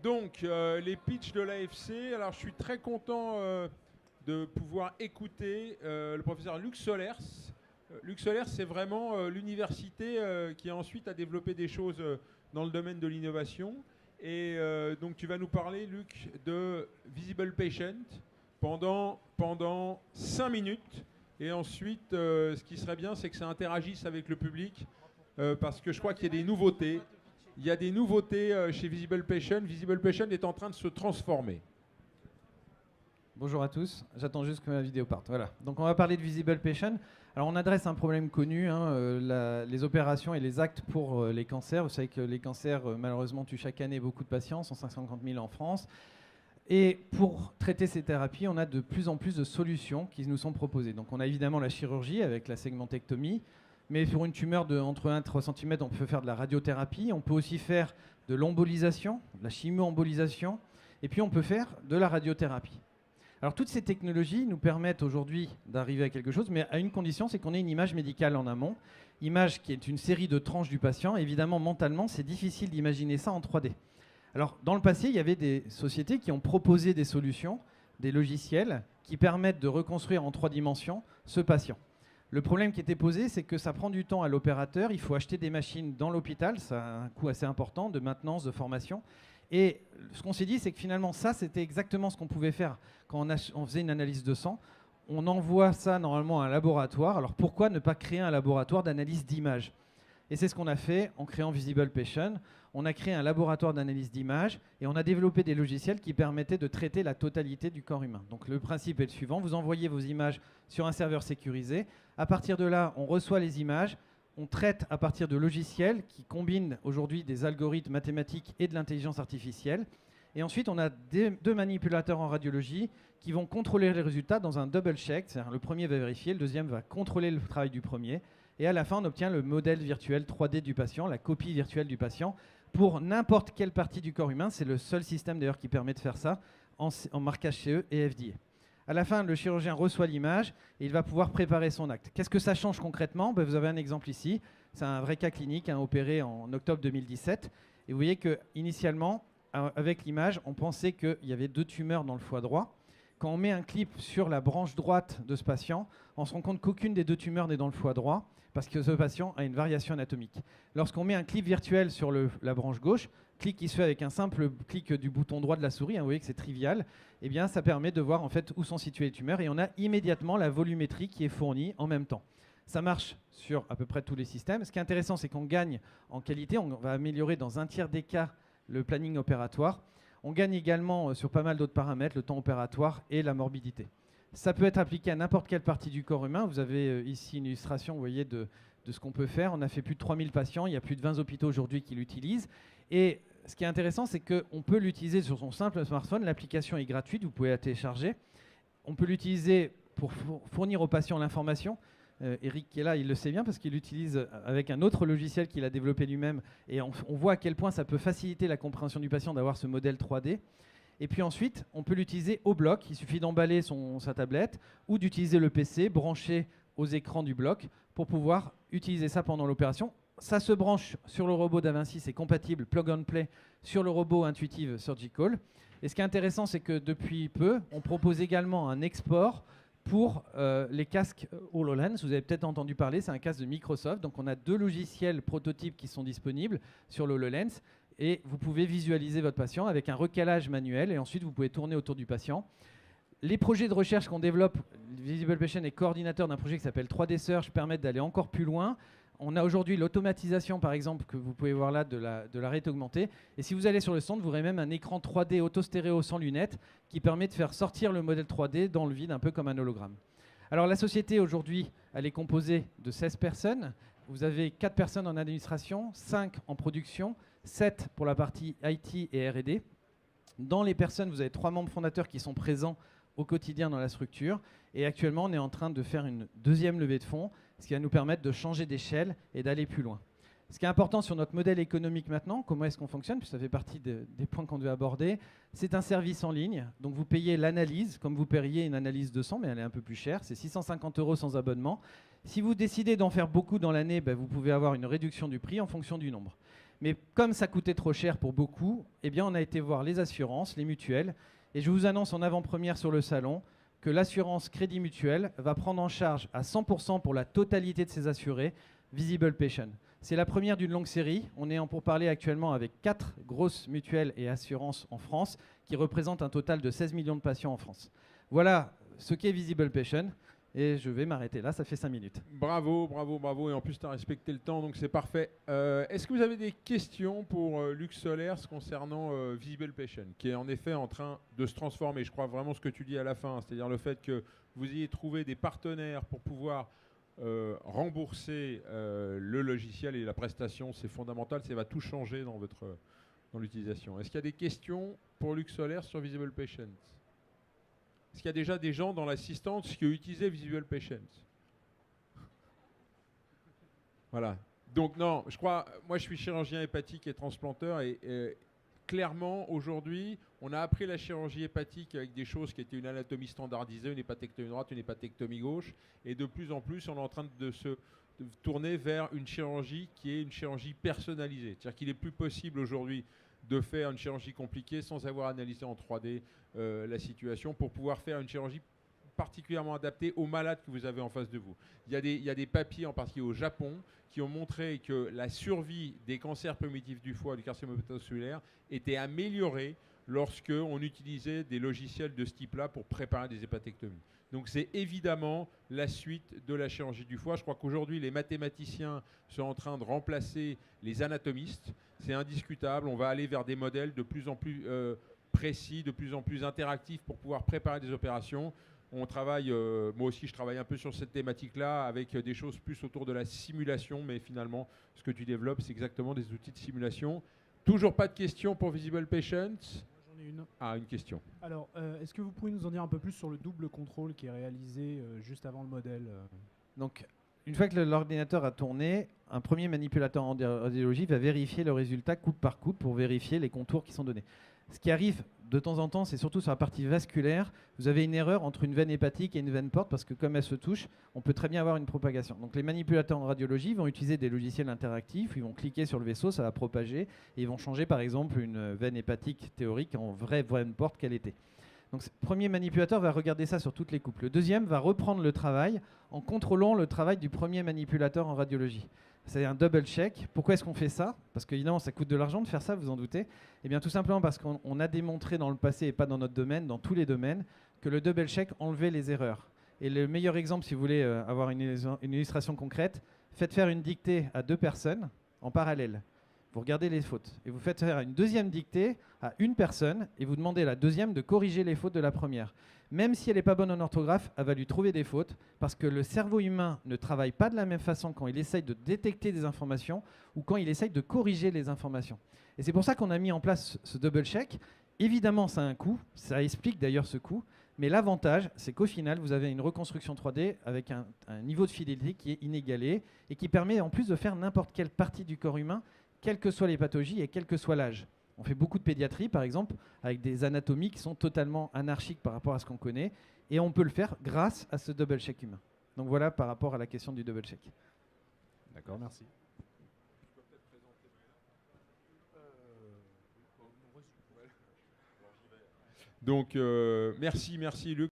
Donc, les pitchs de l'AFC. Alors, je suis très content de pouvoir écouter le professeur Luc Solers. Luc Solers, c'est vraiment l'université qui ensuite a développé des choses dans le domaine de l'innovation. Et donc, tu vas nous parler, Luc, de Visible Patient pendant 5 minutes. Et ensuite, ce qui serait bien, c'est que ça interagisse avec le public parce que je crois qu'il y a des nouveautés. Il y a des nouveautés chez Visible Patient. Visible Patient est en train de se transformer. Bonjour à tous, j'attends juste que ma vidéo parte. Voilà. Donc on va parler de Visible Patient. Alors on adresse un problème connu, les opérations et les actes pour les cancers. Vous savez que les cancers malheureusement tuent chaque année beaucoup de patients, 150 000 en France. Et pour traiter ces thérapies, on a de plus en plus de solutions qui nous sont proposées. Donc on a évidemment la chirurgie avec la segmentectomie, mais sur une tumeur de entre 1 et 3 cm, on peut faire de la radiothérapie, on peut aussi faire de l'embolisation, de la chimio-embolisation, et puis on peut faire de la radiothérapie. Alors toutes ces technologies nous permettent aujourd'hui d'arriver à quelque chose, mais à une condition, c'est qu'on ait une image médicale en amont, image qui est une série de tranches du patient. Évidemment, mentalement, c'est difficile d'imaginer ça en 3D. Alors dans le passé, il y avait des sociétés qui ont proposé des solutions, des logiciels, qui permettent de reconstruire en 3 dimensions ce patient. Le problème qui était posé, c'est que ça prend du temps à l'opérateur, il faut acheter des machines dans l'hôpital, ça a un coût assez important de maintenance, de formation. Et ce qu'on s'est dit, c'est que finalement, ça, c'était exactement ce qu'on pouvait faire quand on faisait une analyse de sang. On envoie ça normalement à un laboratoire. Alors pourquoi ne pas créer un laboratoire d'analyse d'images ? Et c'est ce qu'on a fait en créant Visible Patient. On a créé un laboratoire d'analyse d'images et on a développé des logiciels qui permettaient de traiter la totalité du corps humain. Donc le principe est le suivant, vous envoyez vos images sur un serveur sécurisé. À partir de là, on reçoit les images, on traite à partir de logiciels qui combinent aujourd'hui des algorithmes mathématiques et de l'intelligence artificielle. Et ensuite, on a 2 manipulateurs en radiologie qui vont contrôler les résultats dans un double check. C'est-à-dire le premier va vérifier, le deuxième va contrôler le travail du premier. Et à la fin, on obtient le modèle virtuel 3D du patient, la copie virtuelle du patient, pour n'importe quelle partie du corps humain. C'est le seul système d'ailleurs qui permet de faire ça en marquage CE et FDA. À la fin, le chirurgien reçoit l'image et il va pouvoir préparer son acte. Qu'est-ce que ça change concrètement ? Vous avez un exemple ici. C'est un vrai cas clinique opéré en octobre 2017. Et vous voyez qu'initialement, avec l'image, on pensait qu'il y avait 2 tumeurs dans le foie droit. Quand on met un clip sur la branche droite de ce patient, on se rend compte qu'aucune des 2 tumeurs n'est dans le foie droit parce que ce patient a une variation anatomique. Lorsqu'on met un clip virtuel sur la branche gauche, clic qui se fait avec un simple clic du bouton droit de la souris, vous voyez que c'est trivial, eh bien, ça permet de voir en fait où sont situées les tumeurs et on a immédiatement la volumétrie qui est fournie en même temps. Ça marche sur à peu près tous les systèmes. Ce qui est intéressant, c'est qu'on gagne en qualité, on va améliorer dans 1/3 des cas le planning opératoire. On gagne également sur pas mal d'autres paramètres, le temps opératoire et la morbidité. Ça peut être appliqué à n'importe quelle partie du corps humain. Vous avez ici une illustration, vous voyez, de ce qu'on peut faire. On a fait plus de 3000 patients, il y a plus de 20 hôpitaux aujourd'hui qui l'utilisent. Et ce qui est intéressant, c'est qu'on peut l'utiliser sur son simple smartphone. L'application est gratuite, vous pouvez la télécharger. On peut l'utiliser pour fournir aux patients l'information. Eric qui est là, il le sait bien parce qu'il l'utilise avec un autre logiciel qu'il a développé lui-même. Et on voit à quel point ça peut faciliter la compréhension du patient d'avoir ce modèle 3D. Et puis ensuite, on peut l'utiliser au bloc. Il suffit d'emballer sa tablette ou d'utiliser le PC branché aux écrans du bloc pour pouvoir utiliser ça pendant l'opération. Ça se branche sur le robot d'Avinci, c'est compatible plug and play sur le robot Intuitive Surgical. Et ce qui est intéressant, c'est que depuis peu, on propose également un export pour les casques HoloLens. Vous avez peut-être entendu parler, c'est un casque de Microsoft. Donc on a 2 logiciels prototypes qui sont disponibles sur le HoloLens. Et vous pouvez visualiser votre patient avec un recalage manuel et ensuite vous pouvez tourner autour du patient. Les projets de recherche qu'on développe, Visible Patient est coordinateur d'un projet qui s'appelle 3D Search, permettent d'aller encore plus loin. On a aujourd'hui l'automatisation, par exemple, que vous pouvez voir là, de la réalité augmentée. Et si vous allez sur le stand, vous aurez même un écran 3D auto-stéréo sans lunettes qui permet de faire sortir le modèle 3D dans le vide, un peu comme un hologramme. Alors la société, aujourd'hui, elle est composée de 16 personnes. Vous avez 4 personnes en administration, 5 en production, 7 pour la partie IT et R&D. Dans les personnes, vous avez 3 membres fondateurs qui sont présents au quotidien dans la structure. Et actuellement, on est en train de faire une 2e levée de fonds, ce qui va nous permettre de changer d'échelle et d'aller plus loin. Ce qui est important sur notre modèle économique maintenant, comment est-ce qu'on fonctionne, puisque ça fait partie des points qu'on devait aborder, c'est un service en ligne. Donc vous payez l'analyse, comme vous paieriez une analyse de sang, mais elle est un peu plus chère, c'est 650 € sans abonnement. Si vous décidez d'en faire beaucoup dans l'année, vous pouvez avoir une réduction du prix en fonction du nombre. Mais comme ça coûtait trop cher pour beaucoup, eh bien, on a été voir les assurances, les mutuelles. Et je vous annonce en avant-première sur le salon que l'assurance Crédit Mutuel va prendre en charge à 100% pour la totalité de ses assurés Visible Patient. C'est la première d'une longue série. On est en pourparlers actuellement avec 4 grosses mutuelles et assurances en France qui représentent un total de 16 millions de patients en France. Voilà ce qu'est Visible Patient. Et je vais m'arrêter là, ça fait 5 minutes. Bravo, bravo, bravo. Et en plus, tu as respecté le temps, donc c'est parfait. Est-ce que vous avez des questions pour Lux Solers concernant Visible Patient, qui est en effet en train de se transformer? Je crois vraiment ce que tu dis à la fin, c'est-à-dire le fait que vous ayez trouvé des partenaires pour pouvoir rembourser le logiciel et la prestation, c'est fondamental, ça va tout changer dans l'utilisation. Est-ce qu'il y a des questions pour Lux Solers sur Visible Patient? Est-ce qu'il y a déjà des gens dans l'assistance qui ont utilisé Visible Patient? Voilà. Donc non, je crois, moi je suis chirurgien hépatique et transplanteur et clairement aujourd'hui, on a appris la chirurgie hépatique avec des choses qui étaient une anatomie standardisée, une hépatectomie droite, une hépatectomie gauche, et de plus en plus on est en train de se tourner vers une chirurgie qui est une chirurgie personnalisée. C'est-à-dire qu'il est plus possible aujourd'hui de faire une chirurgie compliquée sans avoir analysé en 3D la situation pour pouvoir faire une chirurgie particulièrement adaptée aux malades que vous avez en face de vous. Il y a des papiers, en particulier au Japon, qui ont montré que la survie des cancers primitifs du foie, du carcinome hépatocellulaire, était améliorée lorsque on utilisait des logiciels de ce type-là pour préparer des hépatectomies. Donc c'est évidemment la suite de la chirurgie du foie. Je crois qu'aujourd'hui, les mathématiciens sont en train de remplacer les anatomistes. C'est indiscutable. On va aller vers des modèles de plus en plus précis, de plus en plus interactifs pour pouvoir préparer des opérations. On travaille, moi aussi je travaille un peu sur cette thématique-là avec des choses plus autour de la simulation, mais finalement, ce que tu développes, c'est exactement des outils de simulation. Toujours pas de questions pour Visible Patient? J'en ai une. Ah, une question. Alors, est-ce que vous pouvez nous en dire un peu plus sur le double contrôle qui est réalisé juste avant le modèle Donc, une fois que l'ordinateur a tourné, un premier manipulateur en radiologie va vérifier le résultat coupe par coupe pour vérifier les contours qui sont donnés. Ce qui arrive de temps en temps, c'est surtout sur la partie vasculaire. Vous avez une erreur entre une veine hépatique et une veine porte parce que comme elles se touchent, on peut très bien avoir une propagation. Donc les manipulateurs en radiologie vont utiliser des logiciels interactifs, ils vont cliquer sur le vaisseau, ça va propager, et ils vont changer par exemple une veine hépatique théorique en vraie veine porte qu'elle était. Donc le premier manipulateur va regarder ça sur toutes les coupes. Le deuxième va reprendre le travail en contrôlant le travail du premier manipulateur en radiologie. C'est un double check. Pourquoi est-ce qu'on fait ça? Parce qu'évidemment, ça coûte de l'argent de faire ça, vous en doutez. Eh bien, tout simplement parce qu'on a démontré dans le passé, et pas dans notre domaine, dans tous les domaines, que le double check enlevait les erreurs. Et le meilleur exemple, si vous voulez avoir une illustration concrète, faites faire une dictée à 2 personnes en parallèle. Vous regardez les fautes. Et vous faites faire une deuxième dictée à une personne et vous demandez à la deuxième de corriger les fautes de la première. Même si elle n'est pas bonne en orthographe, elle va lui trouver des fautes parce que le cerveau humain ne travaille pas de la même façon quand il essaye de détecter des informations ou quand il essaye de corriger les informations. Et c'est pour ça qu'on a mis en place ce double check. Évidemment, ça a un coût, ça explique d'ailleurs ce coût, mais l'avantage, c'est qu'au final, vous avez une reconstruction 3D avec un niveau de fidélité qui est inégalé et qui permet en plus de faire n'importe quelle partie du corps humain, quelles que soient les pathologies et quel que soit l'âge. On fait beaucoup de pédiatrie, par exemple, avec des anatomies qui sont totalement anarchiques par rapport à ce qu'on connaît, et on peut le faire grâce à ce double check humain. Donc voilà par rapport à la question du double check. D'accord, merci. Donc merci Luc.